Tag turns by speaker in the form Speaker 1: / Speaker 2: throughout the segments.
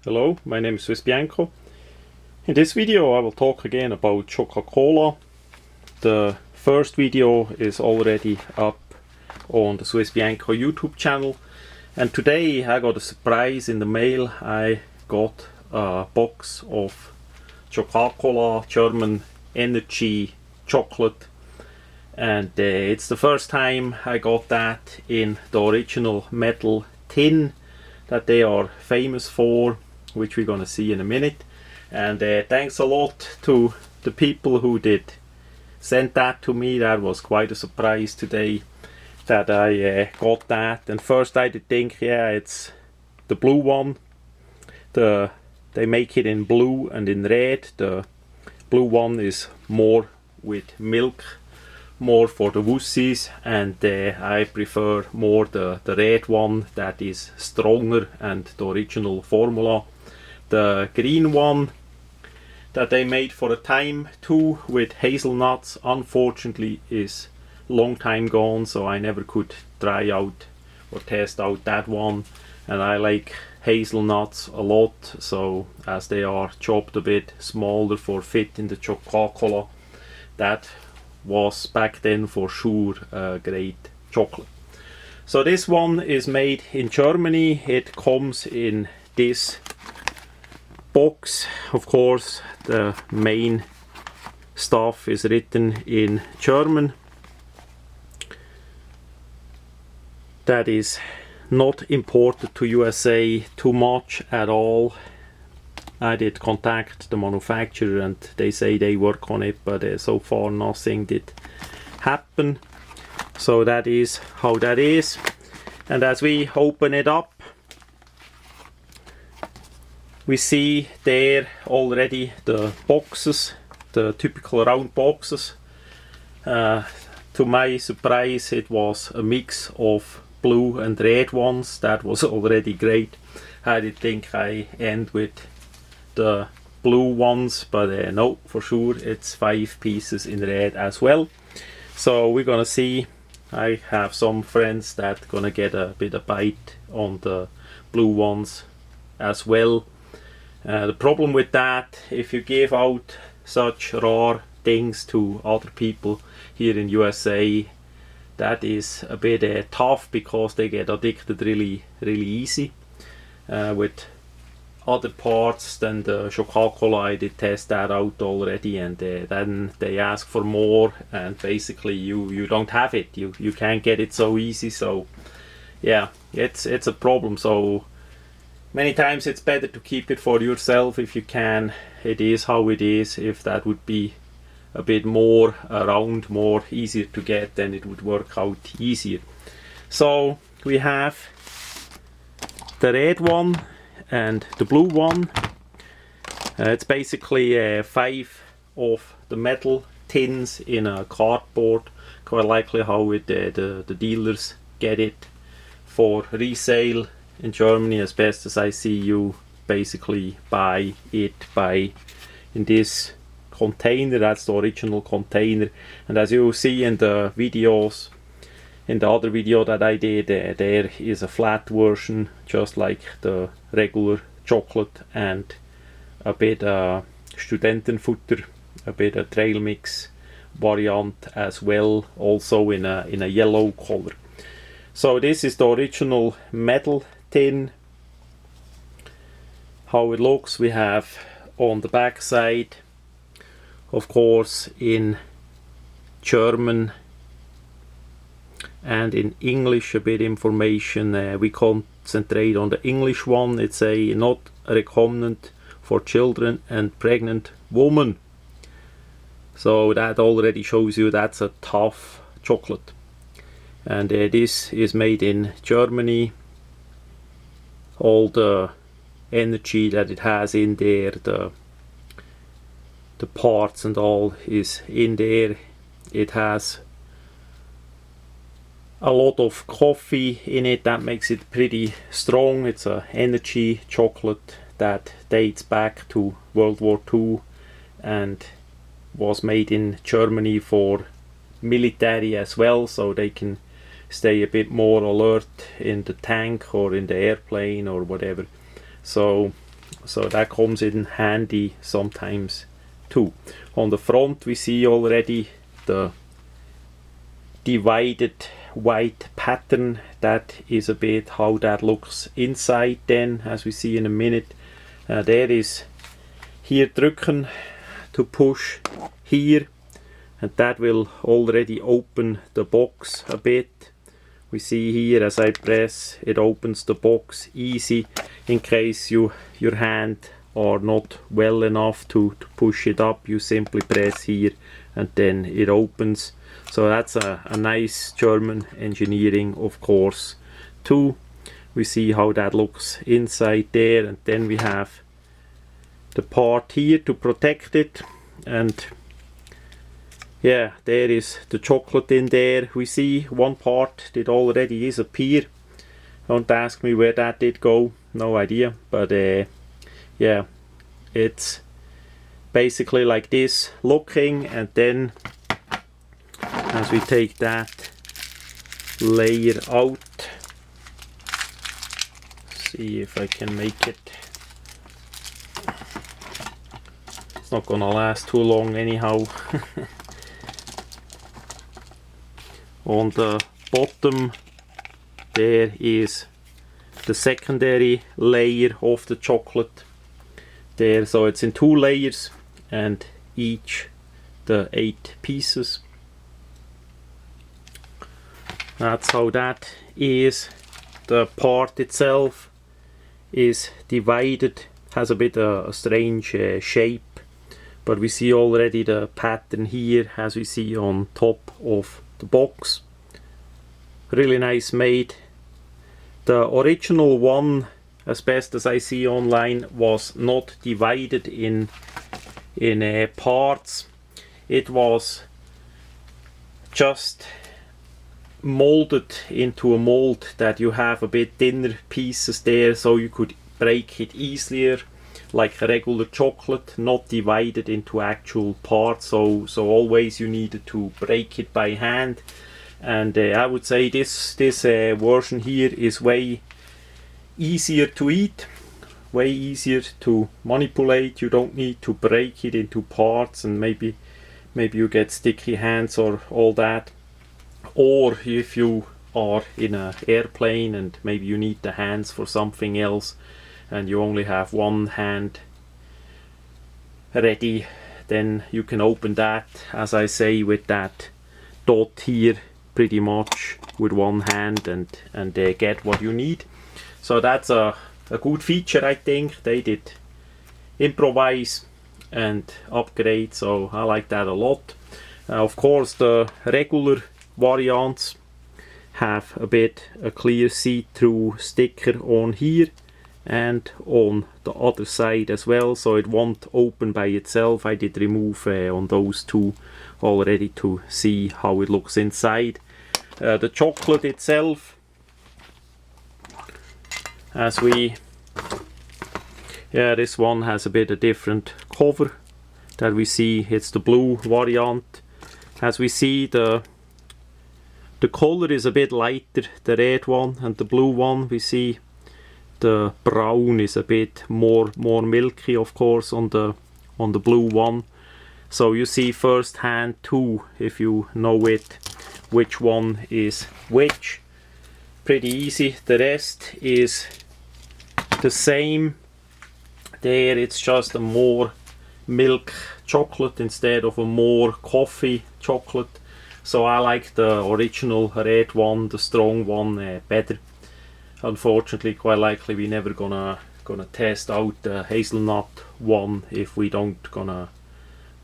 Speaker 1: Hello, my name is swissbianco. In this video I will talk again about Coca-Cola. The first video is already up on the swissbianco YouTube channel, and today I got a surprise in the mail. I got a box of Schokakola German energy chocolate, and it's the first time I got that in the original metal tin that they are famous for, which we're gonna see in a minute. And thanks a lot to the people who did send that to me. That was quite a surprise today that I got that. And first I did think, yeah, it's the blue one. They make it in blue and in red. The blue one is more with milk, more for the wussies, and I prefer more the red one that is stronger and the original formula. The green one that they made for a time too with hazelnuts, unfortunately is long time gone, so I never could try out or test out that one. And I like hazelnuts a lot, so as they are chopped a bit smaller for fit in the Coca-Cola, that was back then for sure a great chocolate. So this one is made in Germany. It comes in this box. Of course, the main stuff is written in German. That is not imported to USA too much at all. I did contact the manufacturer and they say they work on it, but so far nothing did happen. So that is how that is. And as we open it up, we see there already the boxes, the typical round boxes. To my surprise, it was a mix of blue and red ones. That was already great. I did think I end with the blue ones, but no, for sure it's 5 pieces in red as well. So we're gonna see. I have some friends that gonna get a bit of bite on the blue ones as well. The problem with that, if you give out such rare things to other people here in USA, that is a bit tough, because they get addicted really easy. With other parts than the Schokakola, I did test that out already, and then they ask for more, and basically you don't have it. You can't get it so easy. So yeah, it's a problem. So many times it's better to keep it for yourself if you can. It is how it is. If that would be a bit more around, more easier to get, then it would work out easier. So we have the red one and the blue one. It's basically 5 of the metal tins in a cardboard, quite likely how the dealers get it for resale in Germany. As best as I see, you basically buy it in this container. That's the original container, and as you see in the videos, in the other video that I did, there is a flat version just like the regular chocolate, and a bit Studentenfutter, a bit a trail mix variant as well, also in a yellow color. So this is the original metal tin. How it looks, we have on the back side, of course, in German and in English a bit information. We concentrate on the English one. It's a not recommended for children and pregnant women. So that already shows you that's a tough chocolate. And this is made in Germany. All the energy that it has in there, the parts and all is in there. It has a lot of coffee in it, that makes it pretty strong. It's a energy chocolate that dates back to World War II and was made in Germany for military as well, so they can stay a bit more alert in the tank or in the airplane or whatever. So so that comes in handy sometimes too. On the front we see already the divided white pattern. That is a bit how that looks inside then, as we see in a minute. There is here drücken to push here, and that will already open the box a bit. We see here as I press, it opens the box easy in case your hand are not well enough to push it up. You simply press here and then it opens. So that's a nice German engineering, of course, too. We see how that looks inside there, and then we have the part here to protect it, and yeah, there is the chocolate in there. We see one part did already disappear. Don't ask me where that did go, no idea, but yeah, it's basically like this looking, and then as we take that layer out, see if I can make it. It's not gonna last too long anyhow. On the bottom there is the secondary layer of the chocolate there, so it's in 2 layers and each the 8 pieces. That's how that is. The part itself is divided, has a bit a strange shape, but we see already the pattern here as we see on top of the box. Really nice made. The original one, as best as I see online, was not divided in parts. It was just molded into a mold that you have a bit thinner pieces there, so you could break it easier like a regular chocolate, not divided into actual parts. So always you needed to break it by hand, and I would say this version here is way easier to eat, way easier to manipulate. You don't need to break it into parts, and maybe you get sticky hands or all that. Or if you are in an airplane and maybe you need the hands for something else and you only have one hand ready, then you can open that, as I say, with that dot here pretty much with one hand and get what you need. So that's a good feature. I think they did improvise and upgrade, so I like that a lot. Of course the regular variants have a clear see-through sticker on here and on the other side as well, so it won't open by itself. I did remove on those two already to see how it looks inside. The chocolate itself, as this one has a bit of different cover that we see. It's the blue variant. As we see, the color is a bit lighter, the red one, and the blue one we see the brown is a bit more milky, of course, on the blue one. So you see first hand too, if you know it, which one is which. Pretty easy. The rest is the same. There it's just a more milk chocolate instead of a more coffee chocolate. So I like the original red one, the strong one, better. Unfortunately, quite likely we never gonna test out the hazelnut one if we don't gonna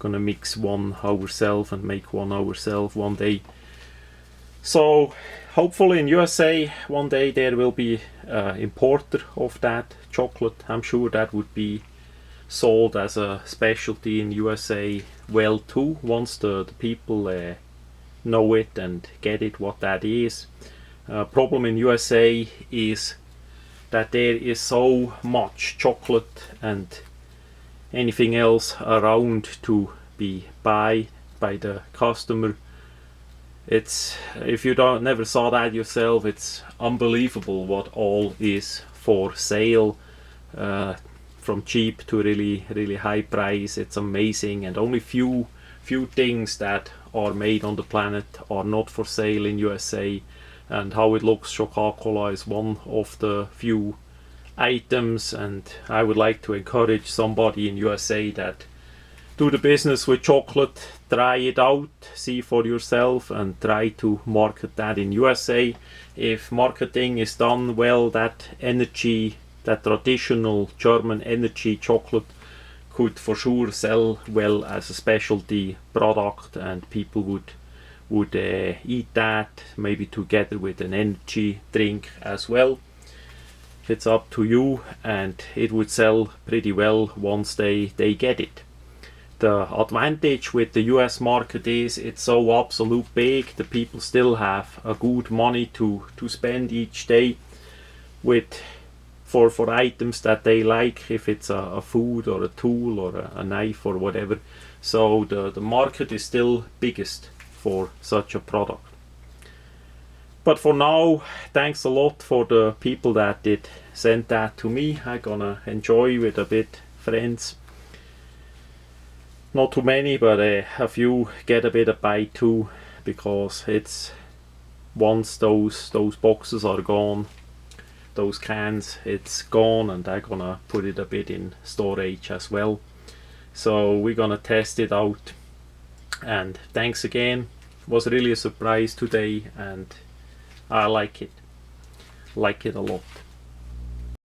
Speaker 1: mix one ourselves and make one ourselves one day. So hopefully in USA one day there will be importer of that chocolate. I'm sure that would be sold as a specialty in USA well too, once the people know it and get it what that is. Problem in USA is that there is so much chocolate and anything else around to be buy by the customer. It's, if you never saw that yourself, it's unbelievable what all is for sale. from cheap to really high price. It's amazing, and only few things that are made on the planet are not for sale in USA. And how it looks, Schokakola is one of the few items, and I would like to encourage somebody in USA that do the business with chocolate, try it out, see for yourself, and try to market that in USA. If marketing is done well, that energy, that traditional German energy chocolate could for sure sell well as a specialty product, and people would eat that maybe together with an energy drink as well. It's up to you, and it would sell pretty well once they get it. The advantage with the US market is it's so absolute big, the people still have a good money to spend each day with for items that they like, if it's a food or a tool or a knife or whatever. So the market is still biggest for such a product. But for now, thanks a lot for the people that did send that to me. I'm gonna enjoy with a bit friends. Not too many, but a few get a bit of bite too, because it's once those boxes are gone, those cans, it's gone, and I'm gonna put it a bit in storage as well. So we're gonna test it out, and thanks again. It was really a surprise today, and I like it a lot.